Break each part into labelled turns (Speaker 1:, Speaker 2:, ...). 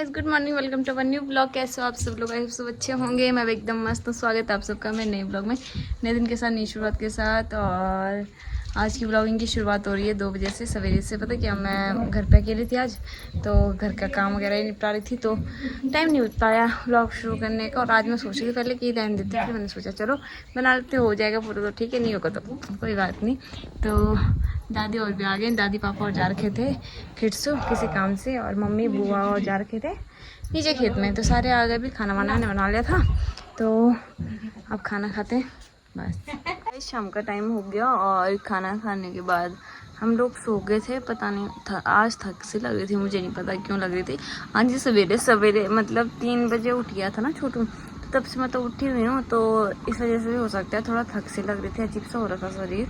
Speaker 1: Guys good morning, welcome to one new blog. कैसे हो आप सब लोग? आई होप सब अच्छे होंगे। मैं भी एकदम मस्त हूँ। स्वागत है आप सबका मेरे नए ब्लॉग में, नए दिन के साथ, नई शुरुआत के साथ। और आज की ब्लॉगिंग की शुरुआत हो रही है 2 बजे से, सवेरे से। पता क्या, मैं घर पे अकेली थी आज, तो घर का काम वगैरह ही निपटा रही थी, तो टाइम नहीं मिल पाया ब्लॉग शुरू करने का। और आज मैं सोच रही थी पहले कि टाइम देते, फिर मैंने सोचा चलो बना लेते, हो जाएगा पूरा तो ठीक है, नहीं होगा तो कोई बात नहीं। तो दादी और भी आ गए, दादी पापा और जा रखे थे किड्सू किसी काम से, और मम्मी बुआ और जा रखे थे नीचे खेत में। तो सारे आ गए भी, खाना वाना मैंने बना लिया था, तो अब खाना खाते हैं बस। शाम का टाइम हो गया और खाना खाने के बाद हम लोग सो गए थे। पता नहीं था, आज थक सी लग रही थी, मुझे नहीं पता क्यों लग रही थी। आज सवेरे सवेरे मतलब 3 बजे उठ गया था ना छोटू, तब से मैं तो उठी हुई हूँ, तो इस वजह से भी हो सकता है थोड़ा थक सी लग रही थी, अजीब सा हो रहा था शरीर।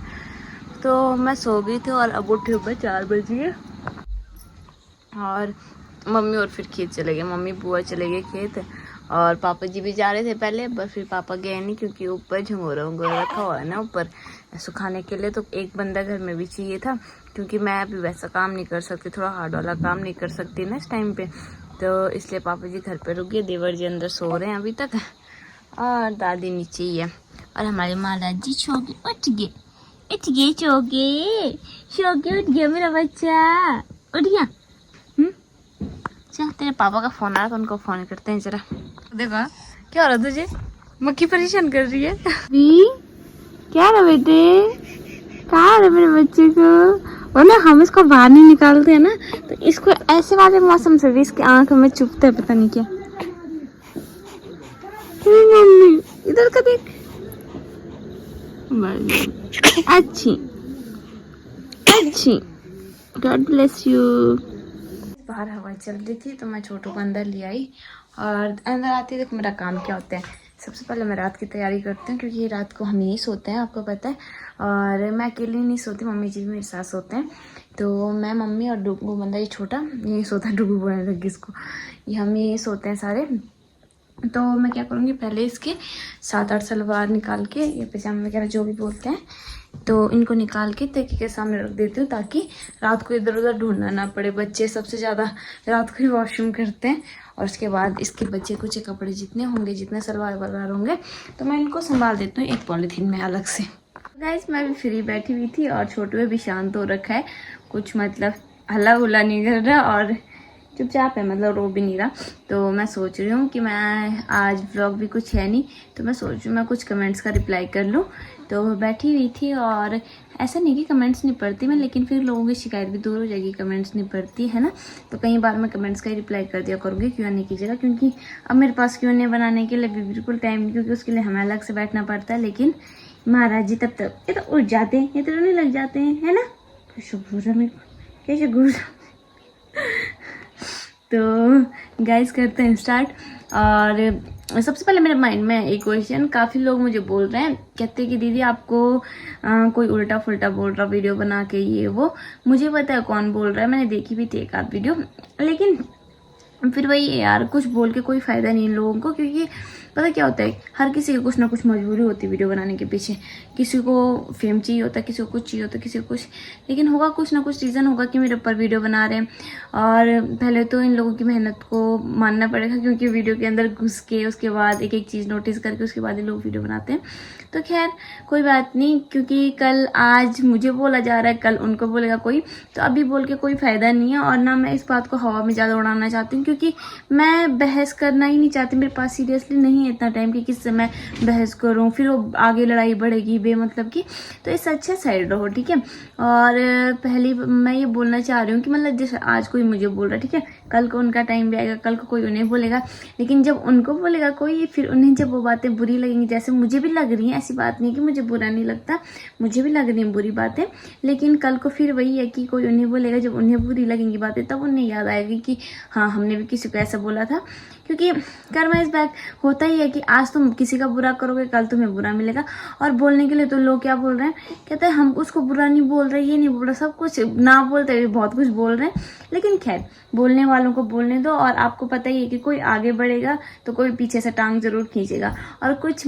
Speaker 1: तो मैं सो गई थी और अब उठी हुई 4 बजे। और मम्मी और फिर खेत चले गए, मम्मी बुआ चले गए खेत, और पापा जी भी जा रहे थे पहले, पर फिर पापा गए नहीं क्योंकि ऊपर झंगोरा वंगोरा रखा हुआ है ना ऊपर सुखाने के लिए, तो एक बंदा घर में भी चाहिए था, क्योंकि मैं अभी वैसा काम नहीं कर सकती, थोड़ा हार्ड वाला काम नहीं कर सकती ना इस टाइम पे, तो इसलिए पापा जी घर पे रुक गए। देवर जी अंदर सो रहे हैं अभी तक, और दादी नीचे ही है, और हमारे महाराज जी सो गए, उठ गए उठ गया मेरा बच्चा, उठ गया। चल तेरे पापा का फोन आ रहा था, उनको फोन करते हैं जरा। देखो क्या हो रहा तुझे, मक्खी परेशान कर रही है। क्या रहा बेटे, कहाँ रहा मेरे बच्चे को? और ना हम इसको बाहर नहीं निकालते हैं ना, तो इसको ऐसे वाले मौसम से भी इसकी आंख में चुभता है, पता नहीं क्या। मम्मी इधर का देख, अच्छी गॉड ब्लेस यू। बाहर हवा चल रही थी, तो मैं छोटू को अंदर ले आई, और अंदर आती देखो मेरा काम क्या होता है। सबसे पहले मैं रात की तैयारी करती हूँ, क्योंकि रात को हम यही सोते हैं, आपको पता है। और मैं अकेली नहीं सोती, मम्मी जी भी मेरे साथ सोते हैं। तो मैं, मम्मी और डुगू बंदा, ये छोटा यही सोता है, डुगू बोलने लगी इसको, ये हम यही सोते हैं सारे। तो मैं क्या करूँगी, पहले इसके 7-8 सलवार निकाल के, ये पजामा वगैरह जो भी बोलते हैं, तो इनको निकाल के तकिए के सामने रख देती हूँ, ताकि रात को इधर उधर ढूंढना ना पड़े। बच्चे सबसे ज़्यादा रात को ही वॉशरूम करते हैं, और उसके बाद इसके बच्चे कुछ कपड़े जितने होंगे, जितने सलवार वलवार होंगे, तो मैं इनको संभाल देती हूँ एक पॉलीथीन में अलग से। गाइस मैं भी फ्री बैठी हुई थी, और छोटू भी शांत हो रखा है, कुछ मतलब हल्ला हुल्ला नहीं कर रहा, और चुपचाप है, मतलब रो भी नहीं रहा। तो मैं सोच रही हूँ कि मैं आज व्लॉग भी कुछ है नहीं, तो मैं सोच रही हूँ मैं कुछ कमेंट्स का रिप्लाई कर लूँ। तो बैठी हुई थी, और ऐसा नहीं कि कमेंट्स नहीं पढ़ती मैं, लेकिन फिर लोगों की शिकायत भी दूर हो जाएगी, कमेंट्स नहीं पढ़ती है ना, तो कई बार मैं कमेंट्स का ही रिप्लाई कर दिया करूँगी Q&A की जगह, क्योंकि अब मेरे पास Q&A बनाने के लिए भी बिल्कुल टाइम नहीं, क्योंकि उसके लिए हमें अलग से बैठना पड़ता है। लेकिन महाराज जी तब तक ये तो उठ जाते हैं, ये तो रोने लग जाते हैं, है ना। कैसे घूर तो गाइस करते हैं स्टार्ट। और सबसे पहले मेरे माइंड में एक क्वेश्चन, काफ़ी लोग मुझे बोल रहे हैं, कहते हैं कि दीदी आपको कोई उल्टा फुल्टा बोल रहा वीडियो बना के, ये वो। मुझे पता है कौन बोल रहा है, मैंने देखी भी थी एक आध वीडियो, लेकिन फिर वही यार, कुछ बोल के कोई फ़ायदा नहीं इन लोगों को, क्योंकि पता क्या होता है, हर किसी की कुछ ना कुछ मजबूरी होती है वीडियो बनाने के पीछे। किसी को फेम चाहिए होता है, किसी को कुछ चाहिए होता है, किसी को कुछ, लेकिन होगा कुछ ना कुछ रीज़न होगा कि मेरे ऊपर वीडियो बना रहे हैं। और पहले तो इन लोगों की मेहनत को मानना पड़ेगा, क्योंकि वीडियो के अंदर घुस के उसके बाद एक एक चीज़ नोटिस करके उसके बाद ये लोग वीडियो बनाते हैं। तो खैर कोई बात नहीं, क्योंकि कल आज मुझे बोला जा रहा है, कल उनको बोलेगा कोई, तो अभी बोल के कोई फ़ायदा नहीं है। और ना मैं इस बात को हवा में ज़्यादा उड़ाना चाहती हूँ, क्योंकि मैं बहस करना ही नहीं चाहती, मेरे पास सीरियसली नहीं है इतना टाइम कि किससे मैं बहस करूँ, फिर वो आगे लड़ाई बढ़ेगी बेमतलब की। तो इससे अच्छा साइड रहो, ठीक है। और पहली मैं ये बोलना चाह रही हूँ कि मतलब जैसे आज कोई मुझे बोल रहा है, ठीक है, कल को उनका टाइम भी आएगा, कल को कोई उन्हें बोलेगा, लेकिन जब उनको बोलेगा कोई, फिर उन्हें जब वो बातें बुरी लगेंगी, जैसे मुझे भी लग रही हैं, ऐसी बात नहीं कि मुझे बुरा नहीं लगता, मुझे भी लग रही हैं बुरी बातें, लेकिन कल को फिर वही है कि कोई उन्हें बोलेगा, जब उन्हें बुरी लगेंगी बातें, तब उन्हें याद आएगी कि हाँ हमने भी किसी को ऐसा बोला था। क्योंकि कर्म इज बैक, होता ही है कि आज तुम किसी का बुरा करोगे, कल तुम्हें बुरा मिलेगा। और बोलने के लिए तो लोग क्या बोल रहे हैं, कहते हैं हम उसको बुरा नहीं बोल रहे, ये नहीं बोल रहे, सब कुछ ना बोलते हुए बहुत कुछ बोल रहे हैं, लेकिन खैर बोलने वाले वालों को बोलने दो। और आपको पता ही है कि कोई आगे बढ़ेगा तो कोई पीछे से टांग जरूर खींचेगा। और कुछ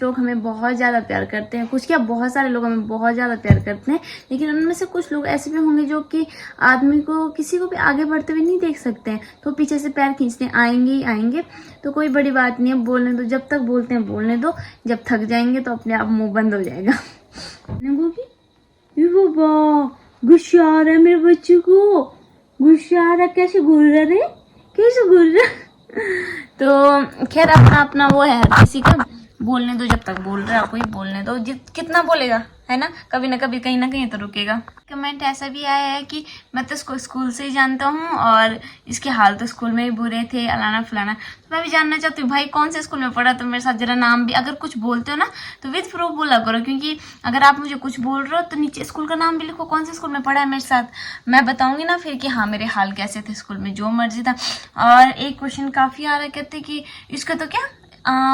Speaker 1: लोग हमें बहुत ज़्यादा प्यार करते हैं, कुछ क्या बहुत सारे लोग हमें बहुत ज़्यादा प्यार करते हैं, लेकिन उनमें से कुछ लोग ऐसे भी होंगे जो कि आदमी को किसी को भी आगे बढ़ते हुए नहीं देख सकते हैं, तो पीछे से पैर खींचने आएंगे ही आएंगे। तो कोई बड़ी बात नहीं है, बोलने दो, जब तक बोलते हैं बोलने दो, जब थक जाएंगे तो अपने आप मुंह बंद हो जाएगा। गुस्सा आ रहा है मेरे बच्चे को, गुस्सा आ रहा, कैसे घूर रहा रे, कैसे घूर रहा। तो खैर अपना अपना वो है हर किसी का, बोलने दो, जब तक बोल रहा है कोई बोलने दो, कितना बोलेगा है ना कभी कहीं ना कहीं तो रुकेगा। कमेंट ऐसा भी आया है कि मैं तो इसको स्कूल से ही जानता हूँ और इसके हाल तो स्कूल में ही बुरे थे, अलाना फलाना। तो मैं भी जानना चाहती हूँ भाई कौन से स्कूल में पढ़ा, तो मेरे साथ जरा नाम भी, अगर कुछ बोलते हो ना तो विद प्रूफ बोला करो, क्योंकि अगर आप मुझे कुछ बोल रहे हो तो नीचे स्कूल का नाम भी लिखो, कौन से स्कूल में पढ़ा है मेरे साथ, मैं बताऊंगी ना फिर कि हाँ मेरे हाल कैसे थे स्कूल में, जो मर्जी था। और एक क्वेश्चन काफी आ रहा है, कहते कि इसका तो क्या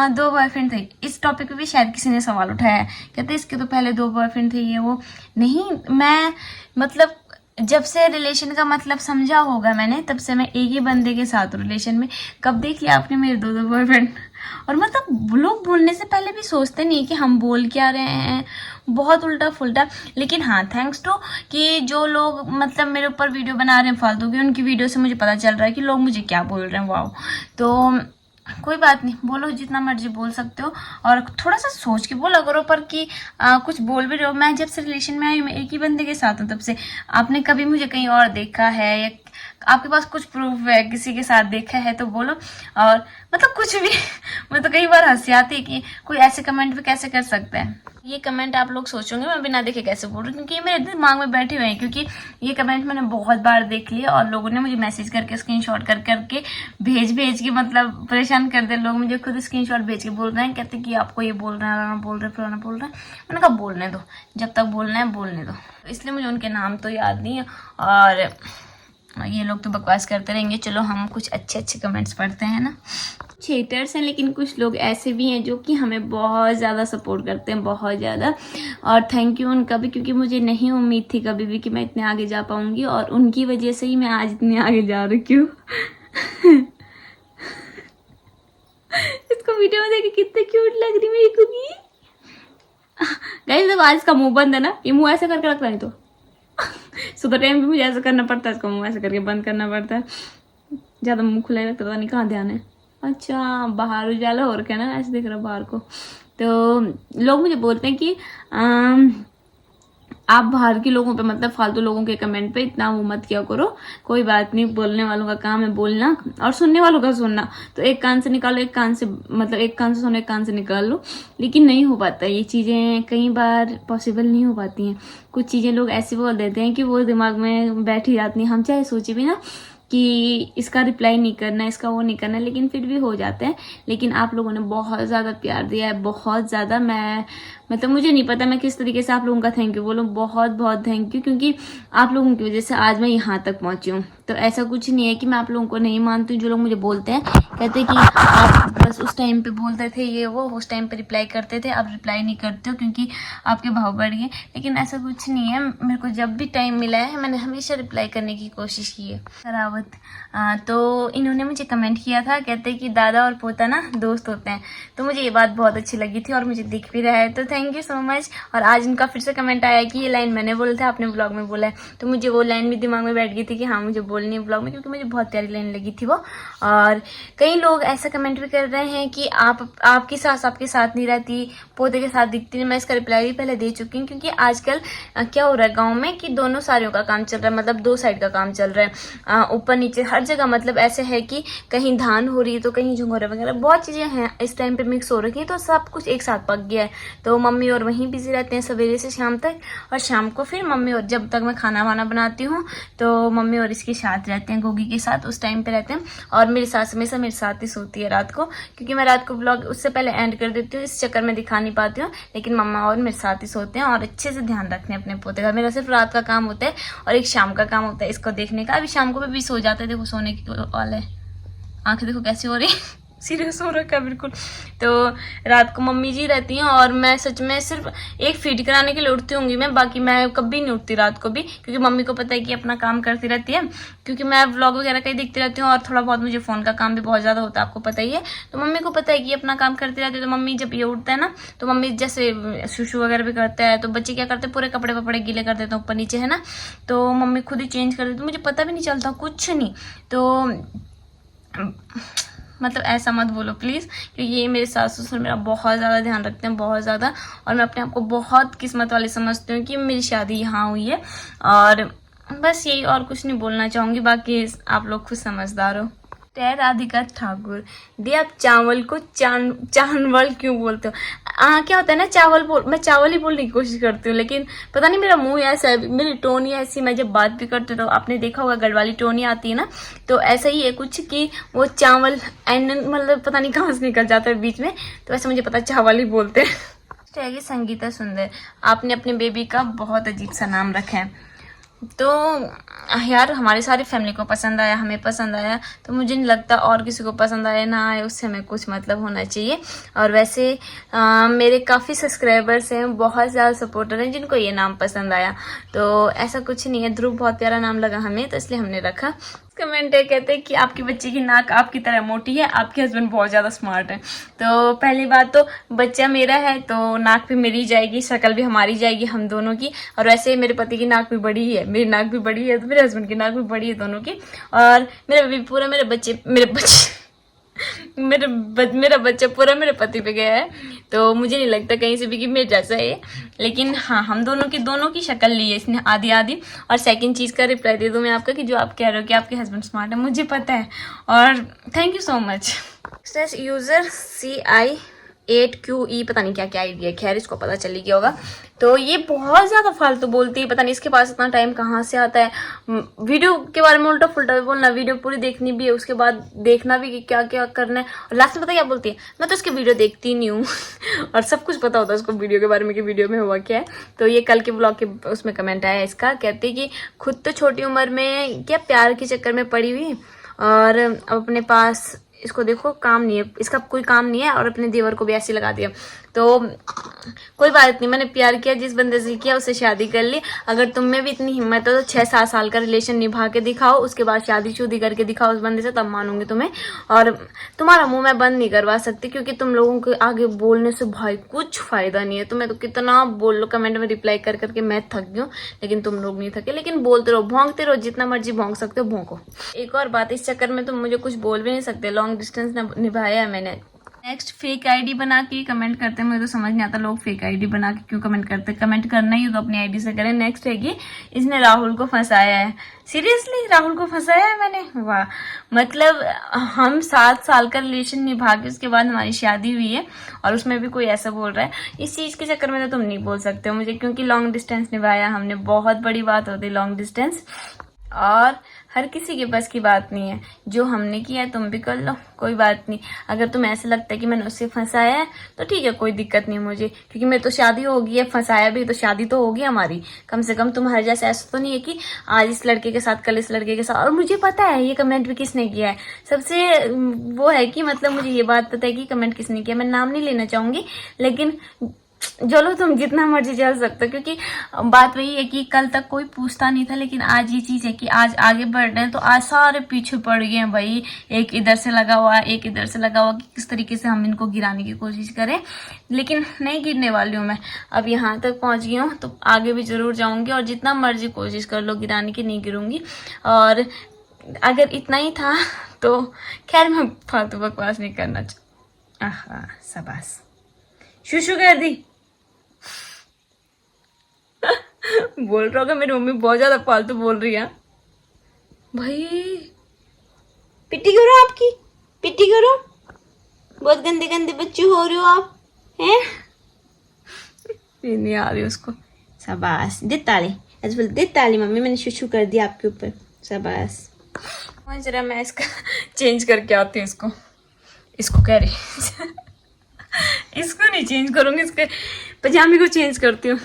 Speaker 1: 2 बॉयफ्रेंड थे। इस टॉपिक पे भी शायद किसी ने सवाल उठाया है, कहते इसके तो पहले 2 बॉयफ्रेंड थे, ये वो नहीं। मैं मतलब जब से रिलेशन का मतलब समझा होगा मैंने, तब से मैं एक ही बंदे के साथ हूँ रिलेशन में। कब देख लिया आपने मेरे 2 बॉयफ्रेंड? और मतलब लोग बोलने से पहले भी सोचते नहीं कि हम बोल क्या रहे हैं, बहुत उल्टा फुल्टा। लेकिन हाँ थैंक्स टू कि जो लोग मतलब मेरे ऊपर वीडियो बना रहे हैं फालतू की, उनकी वीडियो से मुझे पता चल रहा है कि लोग मुझे क्या बोल रहे हैं। वाओ, तो कोई बात नहीं, बोलो जितना मर्जी बोल सकते हो, और थोड़ा सा सोच के बोला करो। पर कि कुछ बोल भी रहे हो, मैं जब से रिलेशन में आई मैं एक ही बंदे के साथ हूँ तब से। आपने कभी मुझे कहीं और देखा है या आपके पास कुछ प्रूफ है किसी के साथ देखा है तो बोलो। और मतलब कुछ भी मैं तो कई बार हंसी आती है कि कोई ऐसे कमेंट भी कैसे कर सकता है। ये कमेंट आप लोग सोचोगे मैं बिना देखे कैसे बोल रही हूँ, क्योंकि ये मेरे दिमाग में बैठे हुए हैं, क्योंकि ये कमेंट मैंने बहुत बार देख लिया और लोगों ने मुझे मैसेज करके स्क्रीनशॉट कर करके भेज के मतलब परेशान कर दे। लोग मुझे खुद स्क्रीनशॉट भेज के बोल रहे हैं, कहते कि आपको ये बोल रहे हैं, बोल रहे फलाना बोल रहे हैं। मैंने कहा बोलने दो, जब तक बोलना है बोलने दो। इसलिए मुझे उनके नाम तो याद नहीं है और ये लोग तो बकवास करते रहेंगे। चलो हम कुछ अच्छे कमेंट्स पढ़ते हैं ना। हेटर्स हैं, लेकिन कुछ लोग ऐसे भी हैं जो कि हमें बहुत ज़्यादा सपोर्ट करते हैं, बहुत ज़्यादा। और थैंक यू उनका भी, क्योंकि मुझे नहीं उम्मीद थी कभी भी कि मैं इतने आगे जा पाऊंगी, और उनकी वजह से ही मैं आज इतने आगे जा रही हूँ। इसको वीडियो में देखिए कितने क्यूट लग रही मेरी कुकी। गाइस जब आज का मुंह बंद है ना, ये मुंह ऐसे करके रखता नहीं तो सुबह टाइम भी मुझे ऐसा करना पड़ता है, इसको मुंह ऐसे करके बंद करना पड़ता है। ज़्यादा मुंह खुला ही रखता, पता नहीं कहाँ ध्यान है। अच्छा बाहर उजाला हो रखा है ना, ऐसे दिख रहा बाहर को। तो लोग मुझे बोलते हैं कि आप बाहर के लोगों पे मतलब फालतू लोगों के कमेंट पे इतना वो मत किया करो। कोई बात नहीं, बोलने वालों का काम है बोलना और सुनने वालों का सुनना। तो एक कान से निकालो, एक कान से मतलब एक कान से सुनो, एक कान से निकाल लो। लेकिन नहीं हो पाता ये चीज़ें, कई बार पॉसिबल नहीं हो पाती हैं। कुछ चीज़ें लोग ऐसे बोल देते हैं कि वो दिमाग में बैठ ही जाती हैं। हम चाहे सोचे भी ना कि इसका रिप्लाई नहीं करना, इसका वो नहीं करना, लेकिन फिर भी हो जाता है। लेकिन आप लोगों ने बहुत ज़्यादा प्यार दिया है, बहुत ज़्यादा। मैं मतलब मुझे नहीं पता मैं किस तरीके से आप लोगों का थैंक यू बोलूँ। बहुत बहुत थैंक यू, क्योंकि आप लोगों की वजह से आज मैं यहाँ तक पहुँची हूँ। तो ऐसा कुछ नहीं है कि मैं आप लोगों को नहीं मानती हूँ। जो लोग मुझे बोलते हैं, कहते हैं कि आप बस उस टाइम पे बोलते थे ये वो, उस टाइम पे रिप्लाई करते थे, अब रिप्लाई नहीं करते हो क्योंकि आपके भाव बढ़ गए। लेकिन ऐसा कुछ नहीं है, मेरे को जब भी टाइम मिला है मैंने हमेशा रिप्लाई करने की कोशिश की है। सरावत तो इन्होंने मुझे कमेंट किया था, कहते कि दादा और पोता ना दोस्त होते हैं। तो मुझे ये बात बहुत अच्छी लगी थी और मुझे दिख भी रहा है, तो थैंक यू सो मच। और आज इनका फिर से कमेंट आया कि ये लाइन मैंने बोला था, आपने ब्लॉग में बोला है। तो मुझे वो लाइन भी दिमाग में बैठ गई थी कि हाँ मुझे बोलनी है ब्लॉग में, क्योंकि मुझे बहुत प्यारी लाइन लगी थी वो। और कई लोग ऐसा कमेंट भी कर रहे हैं कि आपकी सास आपके साथ नहीं रहती, पोते के साथ दिखती नहीं। मैं इसका रिप्लाई भी पहले दे चुकी हूँ, क्योंकि आजकल क्या हो रहा है गाँव में कि दोनों सारियों का काम चल रहा है, मतलब 2 साइड का काम चल रहा है, ऊपर नीचे हर जगह। मतलब ऐसे है कि कहीं धान हो रही है तो कहीं झुंगोरा वगैरह, बहुत चीजें हैं इस टाइम पे मिक्स हो रखी है, तो सब कुछ एक साथ पक गया है। तो मम्मी और वहीं बिजी रहते हैं सवेरे से शाम तक, और शाम को फिर मम्मी और जब तक मैं खाना वाना बनाती हूँ तो मम्मी और इसके साथ रहते हैं, गोगी के साथ उस टाइम पे रहते हैं। और मेरी सास हमेशा मेरे साथ ही सोती है रात को, क्योंकि मैं रात को ब्लॉग उससे पहले एंड कर देती हूँ, इस चक्कर में दिखा नहीं पाती हूँ। लेकिन मम्मा और मेरे साथ ही सोते हैं और अच्छे से ध्यान रखते हैं अपने पोते का। मेरा सिर्फ रात का काम होता है और एक शाम का काम होता है इसको देखने का। अभी शाम को भी सो जाते हैं, देखो सोने की वाला है, आंखें देखो कैसी हो रही। सीरियस हो रखा है बिल्कुल। तो रात को मम्मी जी रहती हैं और मैं सच में सिर्फ एक फीड कराने के लिए उठती होंगी मैं, बाकी मैं कभी नहीं उठती रात को भी, क्योंकि मम्मी को पता है कि अपना काम करती रहती है, क्योंकि मैं व्लॉग वगैरह कहीं देखती रहती हूँ और थोड़ा बहुत मुझे फ़ोन का काम भी बहुत ज़्यादा होता है, आपको पता ही है। तो मम्मी को पता है कि अपना काम करती रहती है। तो मम्मी जब ये उठता है ना, तो मम्मी जैसे सुशु वगैरह भी करते हैं, तो बच्चे क्या करते हैं, पूरे कपड़े वपड़े गीले कर देते हैं ऊपर नीचे, है ना, तो मम्मी खुद ही चेंज कर देती, मुझे पता भी नहीं चलता कुछ नहीं। तो मतलब ऐसा मत बोलो प्लीज़, क्योंकि ये मेरे सास ससुर मेरा बहुत ज़्यादा ध्यान रखते हैं, बहुत ज़्यादा, और मैं अपने आप को बहुत किस्मत वाली समझती हूँ कि मेरी शादी यहाँ हुई है। और बस यही, और कुछ नहीं बोलना चाहूँगी, बाकी आप लोग खुद समझदार हो। राधिका ठाकुर दी, आप चावल को चावल क्यों बोलते हो? क्या होता है ना, मैं चावल ही बोलने की कोशिश करती हूँ, लेकिन पता नहीं मेरा मुंह ऐसा है, मेरी टोन ही ऐसी, मैं जब बात भी करती हूँ तो आपने देखा होगा गढ़वाली टोन ही आती है ना, तो ऐसा ही है कुछ कि वो चावल एंड मतलब पता नहीं कहाँ से निकल जाता है बीच में, तो वैसे मुझे पता चावल ही बोलते हैं। संगीता सुंदर, आपने अपने बेबी का बहुत अजीब सा नाम रखा है। तो यार हमारी सारी फैमिली को पसंद आया, हमें पसंद आया, तो मुझे नहीं लगता और किसी को पसंद आए ना आए उससे हमें कुछ मतलब होना चाहिए। और वैसे मेरे काफ़ी सब्सक्राइबर्स हैं, बहुत ज़्यादा सपोर्टर हैं जिनको ये नाम पसंद आया, तो ऐसा कुछ नहीं है। ध्रुव बहुत प्यारा नाम लगा हमें, तो इसलिए हमने रखा। कमेंट है, कहते हैं कि आपकी बच्ची की नाक आपकी तरह मोटी है, आपके हस्बैंड बहुत ज़्यादा स्मार्ट है। तो पहली बात तो बच्चा मेरा है तो नाक भी मेरी जाएगी, शक्ल भी हमारी जाएगी, हम दोनों की। और वैसे मेरे पति की नाक भी बड़ी है, मेरी नाक भी बड़ी है, तो मेरे हस्बैंड की नाक भी बड़ी है, दोनों की। और मेरा बच्चा पूरा मेरे पति पे गया है, तो मुझे नहीं लगता कहीं से भी कि मेरे जैसा है। लेकिन हाँ, हम दोनों की शक्ल ली है इसने आधी आधी। और सेकंड चीज़ का रिप्लाई दे दूँ मैं आपका, कि जो आप कह रहे हो कि आपके हस्बैंड स्मार्ट है, मुझे पता है, और thank you so much. User CI8QE पता नहीं क्या क्या आईडी है, खैर इसको पता चली गया होगा। तो ये बहुत ज़्यादा फालतू बोलती है, पता नहीं इसके पास इतना टाइम कहाँ से आता है। वीडियो के बारे में उल्टा फुल्टा भी बोलना, वीडियो पूरी देखनी भी है, उसके बाद देखना भी कि क्या क्या करना है, और लास्ट में पता क्या बोलती है, मैं तो उसकी वीडियो देखती नहीं हूँ और सब कुछ पता होता है उसको वीडियो के बारे में कि वीडियो में हुआ क्या है। तो ये कल के ब्लॉग के उसमें कमेंट आया इसका, कहते कि खुद तो छोटी उम्र में क्या प्यार के चक्कर में पड़ी हुई, और अब अपने पास इसको देखो काम नहीं है, इसका कोई काम नहीं है, और अपने देवर को भी ऐसे लगा दिया। तो कोई बात नहीं, मैंने प्यार किया, जिस बंदे से किया उससे शादी कर ली। अगर तुम में भी इतनी हिम्मत है तो 6-7 साल का रिलेशन निभा के दिखाओ, उसके बाद शादी शुदी करके दिखाओ उस बंदे से, तब मानूंगी तुम्हें। और तुम्हारा मुंह मैं बंद नहीं करवा सकती, क्योंकि तुम लोगों के आगे बोलने से भाई कुछ फायदा नहीं है। तुम्हें तो कितना बोल लो, कमेंट में रिप्लाई कर करके मैं थक गई हूँ, लेकिन तुम लोग नहीं थके। लेकिन बोलते रहो, भौंकते रहो, जितना मर्जी भौंक सकते हो भौंको। एक और बात, इस चक्कर में तुम मुझे कुछ बोल भी नहीं सकते, लॉन्ग डिस्टेंस निभाया है मैंने। नेक्स्ट, फेक आईडी बना के कमेंट करते हैं, मुझे तो समझ नहीं आता लोग फेक आईडी बना के क्यों कमेंट करते हैं। कमेंट करना ही हो तो अपनी आईडी से करें। नेक्स्ट है कि इसने राहुल को फंसाया है। सीरियसली राहुल को फंसाया है मैंने? वाह, मतलब हम 7 साल का रिलेशन निभा के उसके बाद हमारी शादी हुई है, और उसमें भी कोई ऐसा बोल रहा है। इस चीज़ के चक्कर में तो तुम नहीं बोल सकते हो मुझे, क्योंकि लॉन्ग डिस्टेंस निभाया हमने, बहुत बड़ी बात होती है लॉन्ग डिस्टेंस, और हर किसी के बस की बात नहीं है। जो हमने किया है तुम भी कर लो, कोई बात नहीं। अगर तुम्हें ऐसा लगता है कि मैंने उससे फंसाया है तो ठीक है, कोई दिक्कत नहीं मुझे, क्योंकि मेरी तो शादी हो गई है, फंसाया भी तो शादी तो होगी हमारी। कम से कम तुम्हारे जैसा ऐसा तो नहीं है कि आज इस लड़के के साथ कल इस लड़के के साथ। और मुझे पता है ये कमेंट भी किसने किया है, सबसे वो है कि मतलब मुझे ये बात पता है कि कमेंट किसने किया। मैं नाम नहीं लेना चाहूंगी, लेकिन चलो तुम जितना मर्जी चल सकते हो, क्योंकि बात वही है कि कल तक कोई पूछता नहीं था, लेकिन आज ये चीज है कि आज आगे बढ़ रहे हैं, तो आज सारे पीछे पड़ गए हैं भाई। एक इधर से लगा हुआ है, एक इधर से लगा हुआ, कि किस तरीके से हम इनको गिराने की कोशिश करें। लेकिन नहीं गिरने वाली हूँ मैं, अब यहाँ तक पहुंच गई हूँ तो आगे भी जरूर जाऊंगी, और जितना मर्जी कोशिश कर लो गिराने की, नहीं गिरूंगी। और अगर इतना ही था तो खैर मैं फालतू बकवास नहीं करना चाहती। शाबाश, शुशु कर दी। बोल रहा होगा मेरी मम्मी बहुत ज्यादा फालतू बोल रही है भाई। पिट्टी करो, आपकी पिट्टी करो, बहुत गंदे गंदे बच्चे हो रहे हो आप हैं। नहीं आ रही उसको। शाबाश, दे ताली, ऐसे बोल दे ताली, मम्मी मैंने शुशु कर दिया आपके ऊपर, शाबाश। जरा मैं इसका चेंज करके आती हूँ, इसको कह रही इसको नहीं चेंज करूंगी, इसके पजामे को चेंज करती हूँ।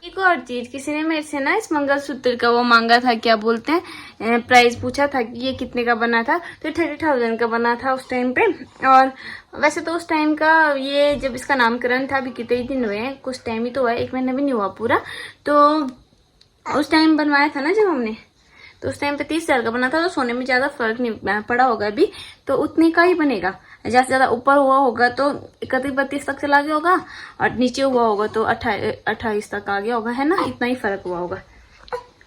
Speaker 1: एक और चीज, किसी ने मेरे से ना इस मंगलसूत्र का वो मांगा था, क्या बोलते हैं, प्राइस पूछा था कि ये कितने का बना था। तो 30,000 का बना था उस टाइम पे। और वैसे तो उस टाइम का, ये जब इसका नामकरण था, अभी कितने दिन हुए हैं, कुछ टाइम ही तो हुआ है, 1 महीना भी नहीं हुआ पूरा। तो उस टाइम बनवाया था ना जब हमने, तो उस टाइम पे 30,000 का बना था। तो सोने में ज्यादा फर्क नहीं पड़ा होगा अभी, तो उतने का ही बनेगा। ज्यादा से ज्यादा ऊपर हुआ होगा तो 31-32 तक चला गया होगा, और नीचे हुआ होगा तो 28 तक आ गया होगा, है ना, इतना ही फर्क हुआ होगा।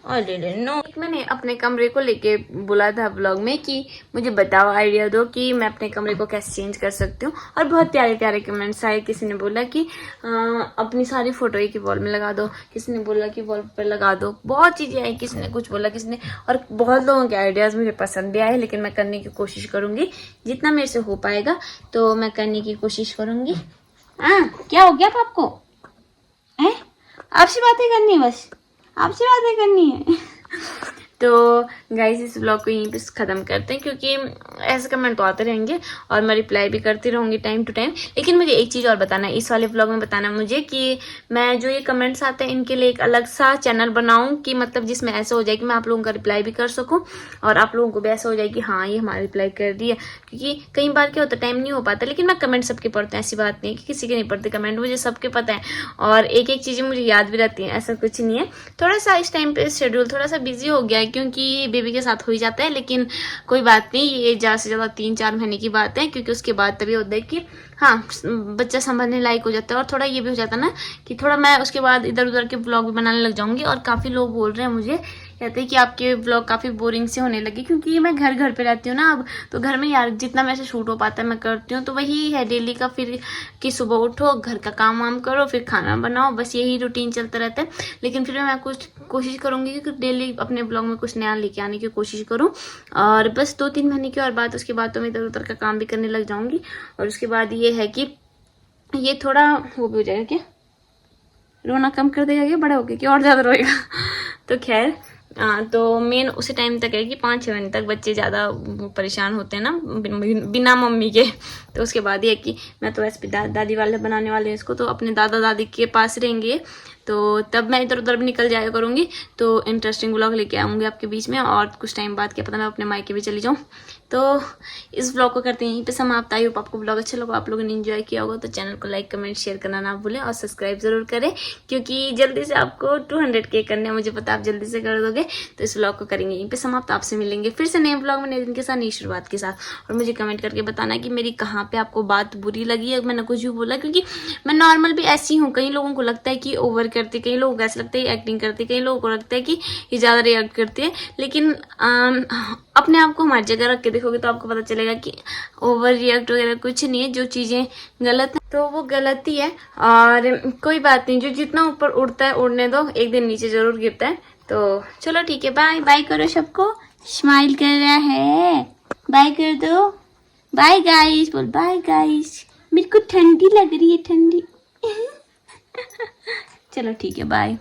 Speaker 1: नो, मैंने अपने कमरे को लेके बोला था ब्लॉग में कि मुझे बताओ, आइडिया दो कि मैं अपने कमरे को कैसे चेंज कर सकती हूँ। और बहुत प्यारे प्यारे कमेंट्स आए। किसी ने बोला कि अपनी सारी फोटो एक ही वॉल में लगा दो, किसी ने बोला कि वॉल पर लगा दो, बहुत चीजें आई, किसी ने कुछ बोला, किसी ने, और बहुत लोगों के आइडियाज मुझे पसंद भी आए। लेकिन मैं करने की कोशिश करूंगी, जितना मेरे से हो पाएगा तो मैं करने की कोशिश करूंगी। क्या हो गया आपको? है आपसे बातें करनी है, बस आपसे बातें करनी है। तो गाइस, इस ब्लॉग को यहीं पे खत्म करते हैं, क्योंकि ऐसे कमेंट तो आते रहेंगे और मैं रिप्लाई भी करती रहूंगी टाइम टू टाइम। लेकिन मुझे एक चीज और बताना है, इस वाले ब्लॉग में बताना मुझे कि मैं जो ये कमेंट्स आते हैं इनके लिए एक अलग सा चैनल बनाऊं, कि मतलब जिसमें ऐसा हो जाए कि मैं आप लोगों का रिप्लाई भी कर सकूं, और आप लोगों को भी ऐसा हो जाए कि हाँ, ये हमारा रिप्लाई कर दिया। क्योंकि कई बार क्या होता है, टाइम नहीं हो पाता। लेकिन मैं कमेंट सबके पढ़ते हैं, ऐसी बात नहीं है कि किसी के नहीं पढ़ते कमेंट, मुझे सबके पता है। और एक एक चीजें मुझे याद भी रहती हैं, ऐसा कुछ नहीं है। थोड़ा सा इस टाइम पे शेड्यूल थोड़ा सा बिजी हो गया है, क्योंकि बेबी के साथ हो ही जाता है। लेकिन कोई बात नहीं, ये ज्यादा से ज्यादा 3-4 महीने की बात है, क्योंकि उसके बाद तभी होता है कि हाँ, बच्चा संभालने लायक हो जाता है। और थोड़ा ये भी हो जाता है ना कि थोड़ा मैं उसके बाद इधर उधर के ब्लॉग भी बनाने लग जाऊंगी। और काफी लोग बोल रहे हैं मुझे, कहते हैं कि आपके ब्लॉग काफी बोरिंग से होने लगे, क्योंकि मैं घर पे रहती हूँ ना अब। तो घर में यार जितना मेरे से शूट हो पाता है मैं करती हूँ। तो वही है डेली का, फिर कि सुबह उठो, घर का काम वाम करो, फिर खाना बनाओ, बस यही रूटीन चलता रहता है। लेकिन फिर मैं कुछ कोशिश करूंगी कि डेली अपने ब्लॉग में कुछ नया लेके आने की कोशिश करूँ। और बस 2-3 महीने की और बात, उसके बाद तो मैं इधर उधर का काम भी करने लग जाऊंगी। और उसके बाद ये है कि ये थोड़ा वो भी हो जाएगा, क्या रोना कम कर देगा, क्या बड़ा हो गया कि और ज्यादा रोएगा। तो खैर, तो मेन उसी टाइम तक है कि 5-6 महीने तक बच्चे ज़्यादा परेशान होते हैं ना बिना मम्मी के। तो उसके बाद ये कि मैं तो ऐसे दादी वाले बनाने वाले हैं इसको, तो अपने दादा दादी के पास रहेंगे। तो तब मैं इधर उधर भी निकल जाया करूँगी, तो इंटरेस्टिंग व्लॉग लेके आऊँगी आपके बीच में। और कुछ टाइम बाद क्या पता मैं अपने मायके भी चली जाऊँ। तो इस व्लॉग को करते हैं यहीं पे समाप्त। आई होप आपको व्लॉग अच्छा लगा, आप लोगों ने एंजॉय किया होगा। तो चैनल को लाइक, कमेंट, शेयर करना ना भूलें, और सब्सक्राइब जरूर करें, क्योंकि जल्दी से आपको 200K करने हैं, मुझे पता आप जल्दी से कर दोगे। तो इस व्लॉग को करेंगे यहीं पे समाप्त। आपसे मिलेंगे फिर से नए व्लॉग में, नए दिन के साथ, नई शुरुआत के साथ। और मुझे कमेंट करके बताना कि मेरी कहाँ पे आपको बात बुरी लगी है, मैंने कुछ भी बोला, क्योंकि मैं नॉर्मल भी ऐसी हूँ। कई लोगों को लगता है कि ओवर करती, कई लोगों को ऐसा लगता है एक्टिंग करती, कई लोगों को लगता है कि ये ज्यादा रिएक्ट करती है। लेकिन अपने आप को हमारी जगह रख के देखोगे तो आपको पता चलेगा कि ओवर रिएक्ट वगैरह कुछ नहीं है। जो चीजें गलत है तो वो गलत ही है, और कोई बात नहीं, जो जितना ऊपर उड़ता है उड़ने दो, एक दिन नीचे जरूर गिरता है। तो चलो ठीक है, बाय बाय करो सबको। स्माइल कर रहा है, बाय कर दो, बाय गाइस बोल, बाय गाइस। मेरे को ठंडी लग रही है, ठंडी। चलो ठीक है, बाय।